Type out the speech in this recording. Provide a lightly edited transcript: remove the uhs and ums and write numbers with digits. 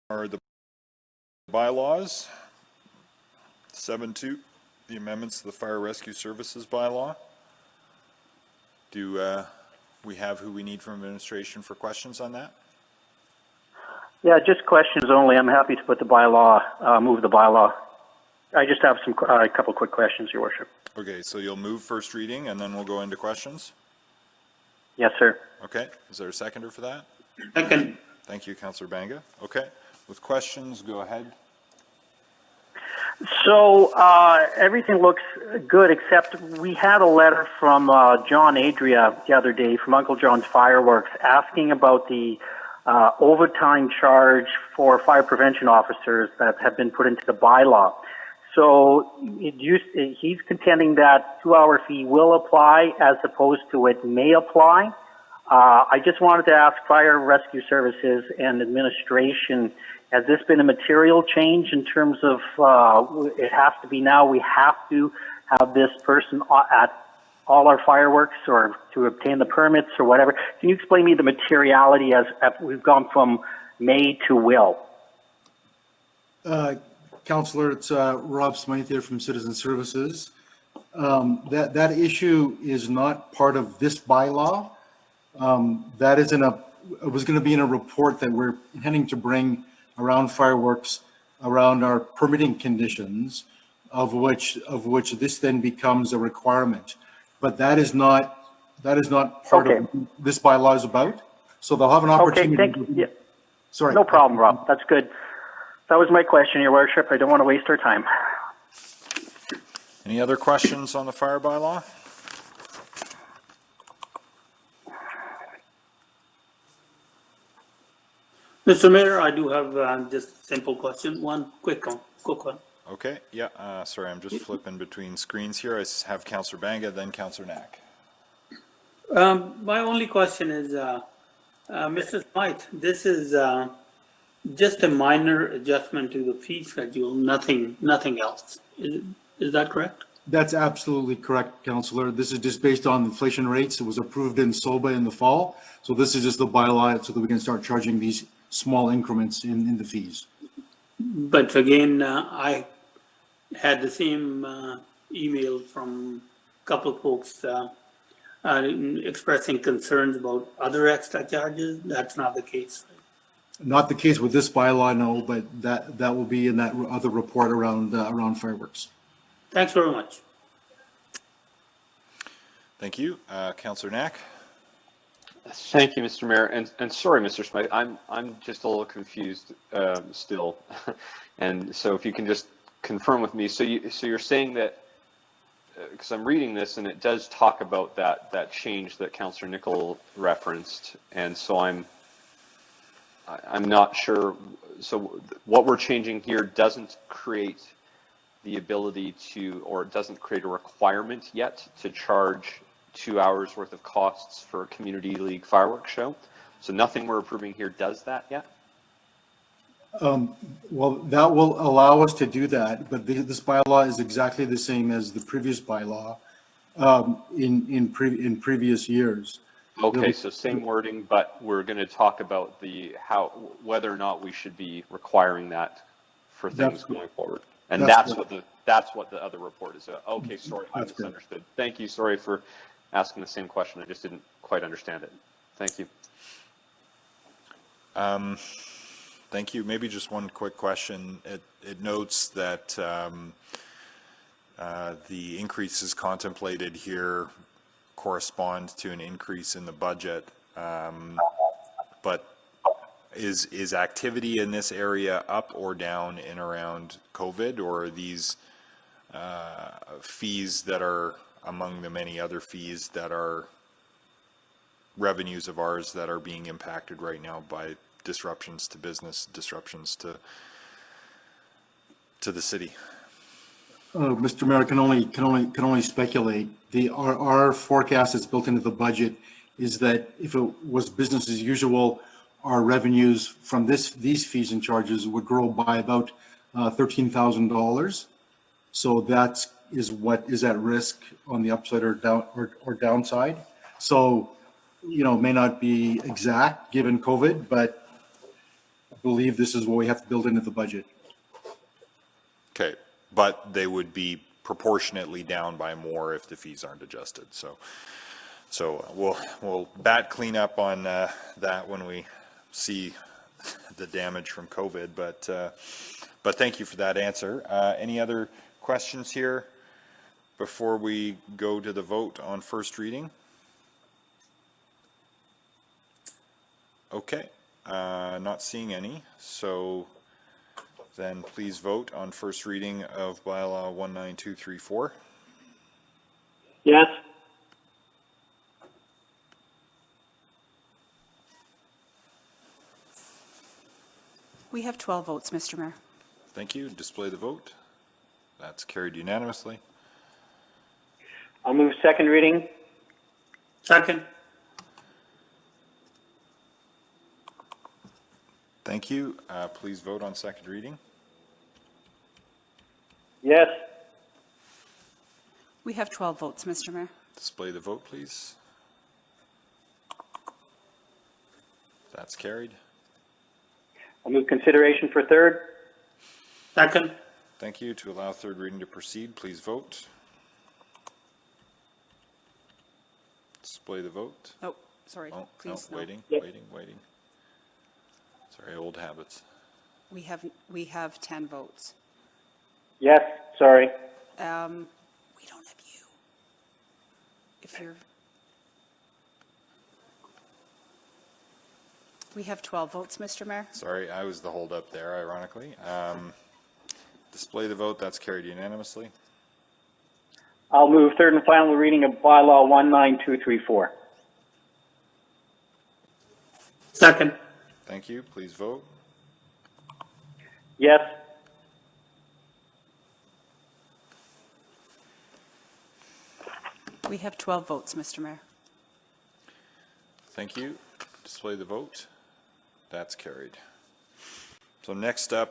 are the bylaws. 7.2, the amendments to the Fire Rescue Services bylaw. Do we have who we need from administration for questions on that? Yeah, just questions only. I'm happy to put the bylaw, move the bylaw. I just have a couple quick questions, Your Worship. Okay, so you'll move first reading and then we'll go into questions? Yes, sir. Okay, is there a seconder for that? Second. Thank you, Councillor Banga. Okay, with questions, go ahead. So everything looks good, except we had a letter from John Adria the other day from Uncle John's Fireworks asking about the overtime charge for fire prevention officers that have been put into the bylaw. So he's contending that 2-hour fee will apply as opposed to it may apply. I just wanted to ask Fire Rescue Services and administration, has this been a material change in terms of it has to be now, we have to have this person at all our fireworks or to obtain the permits or whatever? Can you explain me the materiality as we've gone from may to will? Councillor, it's Rob Smythe here from Citizen Services. That issue is not part of this bylaw. That is it was going to be in a report that we're intending to bring around fireworks, around our permitting conditions, of which this then becomes a requirement. But that is not part of this bylaw is about. So they'll have an opportunity. Okay, thank you. Yeah. Sorry. No problem, Rob. That's good. That was my question, Your Worship. I don't want to waste our time. Any other questions on the fire bylaw? Mr. Mayor, I do have just a simple question. One quick one. Okay, yeah, sorry, I'm just flipping between screens here. I have Councillor Banga, then Councillor Knack. My only question is, Mr. Smythe, this is just a minor adjustment to the fee schedule, nothing else. Is that correct? That's absolutely correct, Councillor. This is just based on inflation rates. It was approved in SOBA in the fall. So this is just the bylaw so that we can start charging these small increments in the fees. But again, I had the same email from a couple of folks expressing concerns about other extra charges. That's not the case. Not the case with this bylaw, no, but that will be in that other report around fireworks. Thanks very much. Thank you. Councillor Knack. Thank you, Mr. Mayor, and sorry, Mr. Smythe, I'm just a little confused still, and so if you can just confirm with me. So you're saying that because I'm reading this and it does talk about that change that Councillor Knickel referenced, and so I'm not sure. So what we're changing here doesn't create the ability to, or it doesn't create a requirement yet to charge 2 hours worth of costs for a community league fireworks show. So nothing we're approving here does that yet? Well, that will allow us to do that, but this bylaw is exactly the same as the previous bylaw in previous years. Okay, so same wording, but we're going to talk about whether or not we should be requiring that for things going forward. And that's what the other report is. Okay, sorry, I misunderstood. Thank you. Sorry for asking the same question. I just didn't quite understand it. Thank you. Thank you. Maybe just one quick question. It notes that the increases contemplated here correspond to an increase in the budget, but is activity in this area up or down in around COVID, or are these fees that are among the many other fees that are revenues of ours that are being impacted right now by disruptions to business, disruptions to the city? Mr. Mayor, can only speculate. Our forecast that's built into the budget is that if it was business as usual, our revenues from these fees and charges would grow by about $13,000. So that is what is at risk on the upside or downside. So, may not be exact given COVID, but believe this is what we have to build into the budget. Okay, but they would be proportionately down by more if the fees aren't adjusted. So we'll bat clean up on that when we see the damage from COVID. But thank you for that answer. Any other questions here before we go to the vote on first reading? Okay, not seeing any. So then please vote on first reading of bylaw 19234. Yes. We have 12 votes, Mr. Mayor. Thank you. Display the vote. That's carried unanimously. I'll move second reading. Second. Thank you. Please vote on second reading. Yes. We have 12 votes, Mr. Mayor. Display the vote, please. That's carried. I'll move consideration for third. Second. Thank you. To allow third reading to proceed, please vote. Display the vote. Oh, sorry, Oh, no, please. No. waiting, Yep. waiting. Sorry, old habits. We have 10 votes. Yes. Sorry. We don't have you. If you're... We have 12 votes, Mr. Mayor. Sorry, I was the holdup there, ironically. Display the vote. That's carried unanimously. I'll move third and final reading of bylaw 19234. Second. Thank you. Please vote. Yes. We have 12 votes, Mr. Mayor. Thank you. Display the vote. That's carried. So next up,